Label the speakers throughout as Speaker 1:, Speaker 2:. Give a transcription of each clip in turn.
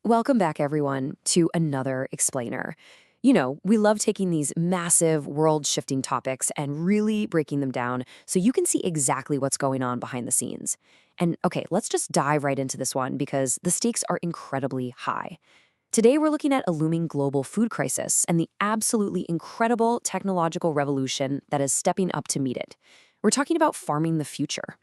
Speaker 1: Welcome back, everyone, to another explainer. We love taking these massive world shifting topics and really breaking them down so you can see exactly what's going on behind the scenes. And okay, let's just dive right into this one because the stakes are incredibly high. Today, we're looking at a looming global food crisis and the absolutely incredible technological revolution that is stepping up to meet it. We're talking about farming the future.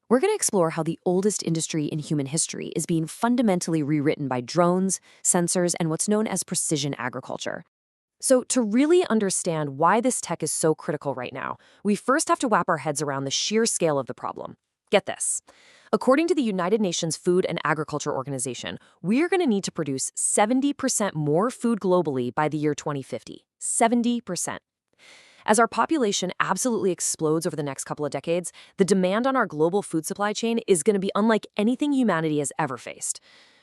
Speaker 1: We're going to explore how the oldest industry in human history is being fundamentally rewritten by drones, sensors, and what's known as precision agriculture. So, to really understand why this tech is so critical right now, we first have to wrap our heads around the sheer scale of the problem. Get this. According to the United Nations Food and Agriculture Organization, we are going to need to produce 70% more food globally by the year 2050. 70%. As our population absolutely explodes over the next couple of decades, the demand on our global food supply chain is going to be unlike anything humanity has ever faced.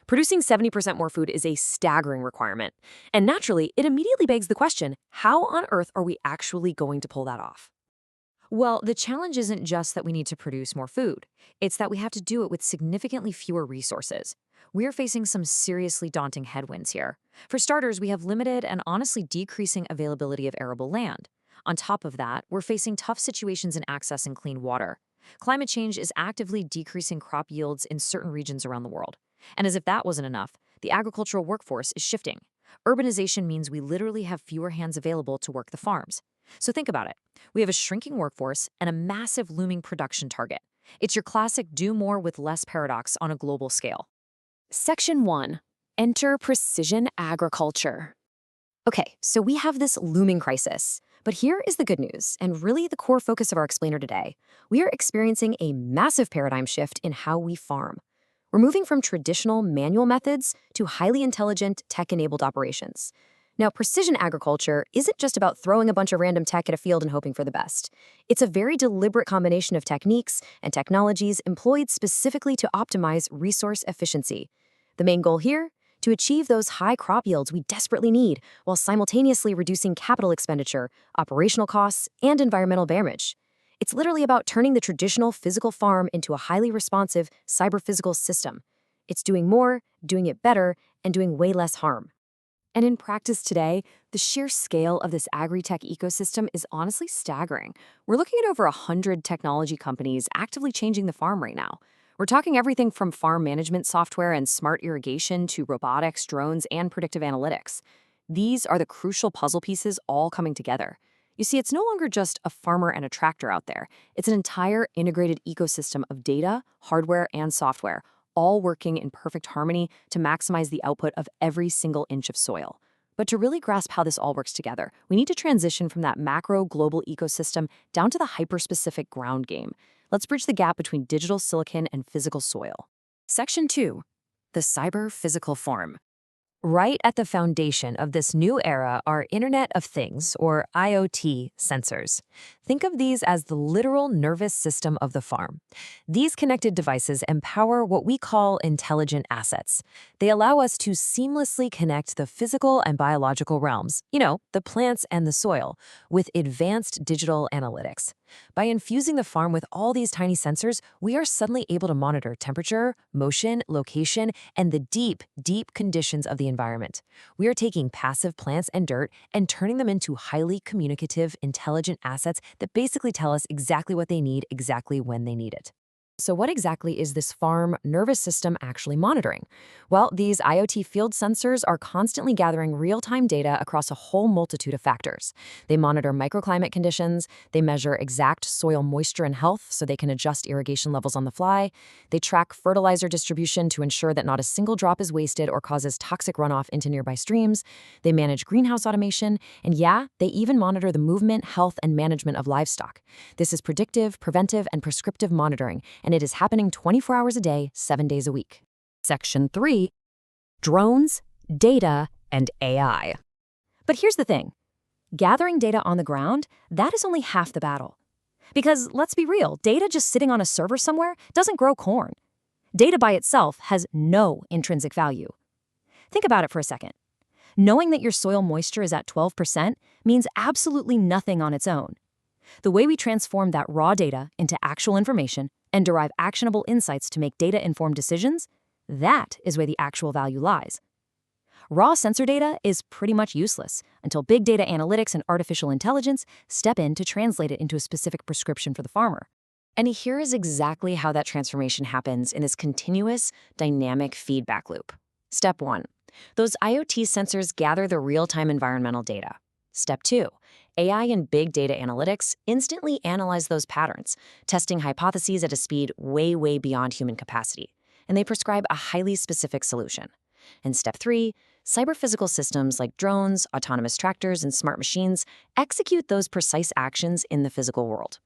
Speaker 1: Producing 70% more food is a staggering requirement. And naturally, it immediately begs the question, how on earth are we actually going to pull that off?
Speaker 2: Well, the challenge isn't just that we need to produce more food. It's that we have to do it with significantly fewer resources. We're facing some seriously daunting headwinds here. For starters, we have limited and honestly decreasing availability of arable land. On top of that, we're facing tough situations in accessing clean water. Climate change is actively decreasing crop yields in certain regions around the world. And as if that wasn't enough, the agricultural workforce is shifting. Urbanization means we literally have fewer hands available to work the farms. So think about it. We have a shrinking workforce and a massive looming production target. It's your classic do more with less paradox on a global scale.
Speaker 1: Section 1. Enter precision agriculture. Okay, so we have this looming crisis. But here is the good news, and really the core focus of our explainer today. We are experiencing a massive paradigm shift in how we farm. We're moving from traditional manual methods to highly intelligent, tech-enabled operations. Now, precision agriculture isn't just about throwing a bunch of random tech at a field and hoping for the best. It's a very deliberate combination of techniques and technologies employed specifically to optimize resource efficiency. The main goal here? To achieve those high crop yields we desperately need while simultaneously reducing capital expenditure, operational costs, and environmental damage. It's literally about turning the traditional physical farm into a highly responsive cyber-physical system. It's doing more, doing it better, and doing way less harm. And in practice today, the sheer scale of this agri-tech ecosystem is honestly staggering. We're looking at over 100 technology companies actively changing the farm right now. We're talking everything from farm management software and smart irrigation to robotics, drones, and predictive analytics. These are the crucial puzzle pieces all coming together. You see, it's no longer just a farmer and a tractor out there. It's an entire integrated ecosystem of data, hardware, and software, all working in perfect harmony to maximize the output of every single inch of soil. But to really grasp how this all works together, we need to transition from that macro global ecosystem down to the hyper-specific ground game. Let's bridge the gap between digital silicon and physical soil. Section 2. The cyber-physical farm. Right at the foundation of this new era are Internet of Things, or IoT, sensors. Think of these as the literal nervous system of the farm. These connected devices empower what we call intelligent assets. They allow us to seamlessly connect the physical and biological realms, the plants and the soil, with advanced digital analytics. By infusing the farm with all these tiny sensors, we are suddenly able to monitor temperature, motion, location, and the deep, deep conditions of the environment. We are taking passive plants and dirt and turning them into highly communicative, intelligent assets that basically tell us exactly what they need, exactly when they need it. So what exactly is this farm nervous system actually monitoring? Well, these IoT field sensors are constantly gathering real-time data across a whole multitude of factors. They monitor microclimate conditions, they measure exact soil moisture and health so they can adjust irrigation levels on the fly, they track fertilizer distribution to ensure that not a single drop is wasted or causes toxic runoff into nearby streams, they manage greenhouse automation, and yeah, they even monitor the movement, health, and management of livestock. This is predictive, preventive, and prescriptive monitoring, and it is happening 24 hours a day, 7 days a week. Section 3. Drones, data, and AI. But here's the thing. Gathering data on the ground, that is only half the battle. Because let's be real, data just sitting on a server somewhere doesn't grow corn. Data by itself has no intrinsic value. Think about it for a second. Knowing that your soil moisture is at 12% means absolutely nothing on its own. The way we transform that raw data into actual information and derive actionable insights to make data-informed decisions, that is where the actual value lies. Raw sensor data is pretty much useless until big data analytics and artificial intelligence step in to translate it into a specific prescription for the farmer. And here is exactly how that transformation happens in this continuous, dynamic feedback loop. Step 1. Those IoT sensors gather the real-time environmental data. Step 2. AI and big data analytics instantly analyze those patterns, testing hypotheses at a speed way beyond human capacity. And they prescribe a highly specific solution. And step 3, cyber-physical systems like drones, autonomous tractors, and smart machines execute those precise actions in the physical world.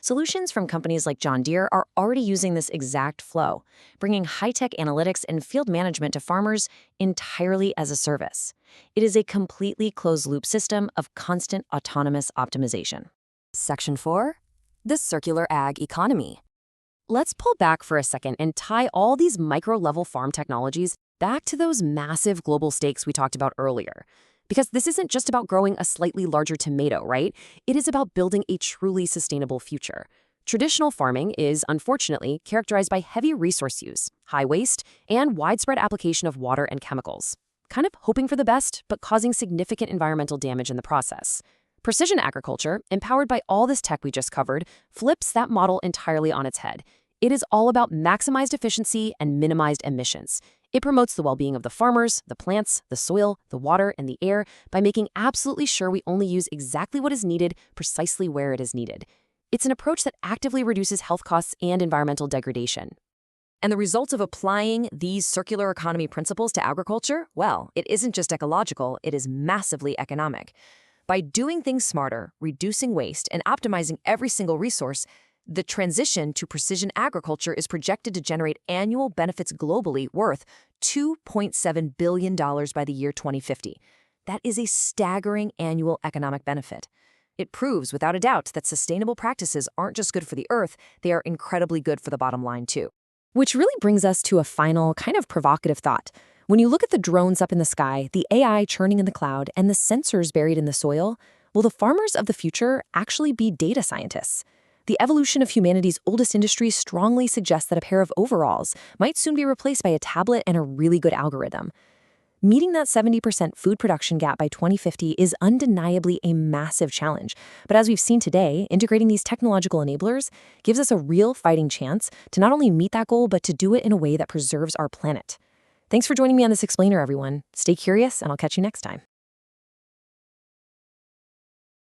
Speaker 1: Solutions from companies like John Deere are already using this exact flow, bringing high-tech analytics and field management to farmers entirely as a service. It is a completely closed-loop system of constant autonomous optimization. Section 4. The circular ag economy. Let's pull back for a second and tie all these micro-level farm technologies back to those massive global stakes we talked about earlier. Because this isn't just about growing a slightly larger tomato, right? It is about building a truly sustainable future. Traditional farming is, unfortunately, characterized by heavy resource use, high waste, and widespread application of water and chemicals. Kind of hoping for the best, but causing significant environmental damage in the process. Precision agriculture, empowered by all this tech we just covered, flips that model entirely on its head. It is all about maximized efficiency and minimized emissions. It promotes the well-being of the farmers, the plants, the soil, the water, and the air by making absolutely sure we only use exactly what is needed, precisely where it is needed. It's an approach that actively reduces health costs and environmental degradation. And the results of applying these circular economy principles to agriculture, well, it isn't just ecological, it is massively economic. By doing things smarter, reducing waste, and optimizing every single resource, the transition to precision agriculture is projected to generate annual benefits globally worth $2.7 billion by the year 2050. That is a staggering annual economic benefit. It proves, without a doubt, that sustainable practices aren't just good for the earth, they are incredibly good for the bottom line, too. Which really brings us to a final, kind of provocative thought. When you look at the drones up in the sky, the AI churning in the cloud, and the sensors buried in the soil, will the farmers of the future actually be data scientists? The evolution of humanity's oldest industry strongly suggests that a pair of overalls might soon be replaced by a tablet and a really good algorithm. Meeting that 70% food production gap by 2050 is undeniably a massive challenge. But as we've seen today, integrating these technological enablers gives us a real fighting chance to not only meet that goal, but to do it in a way that preserves our planet. Thanks for joining me on this explainer, everyone. Stay curious, and I'll catch you next time.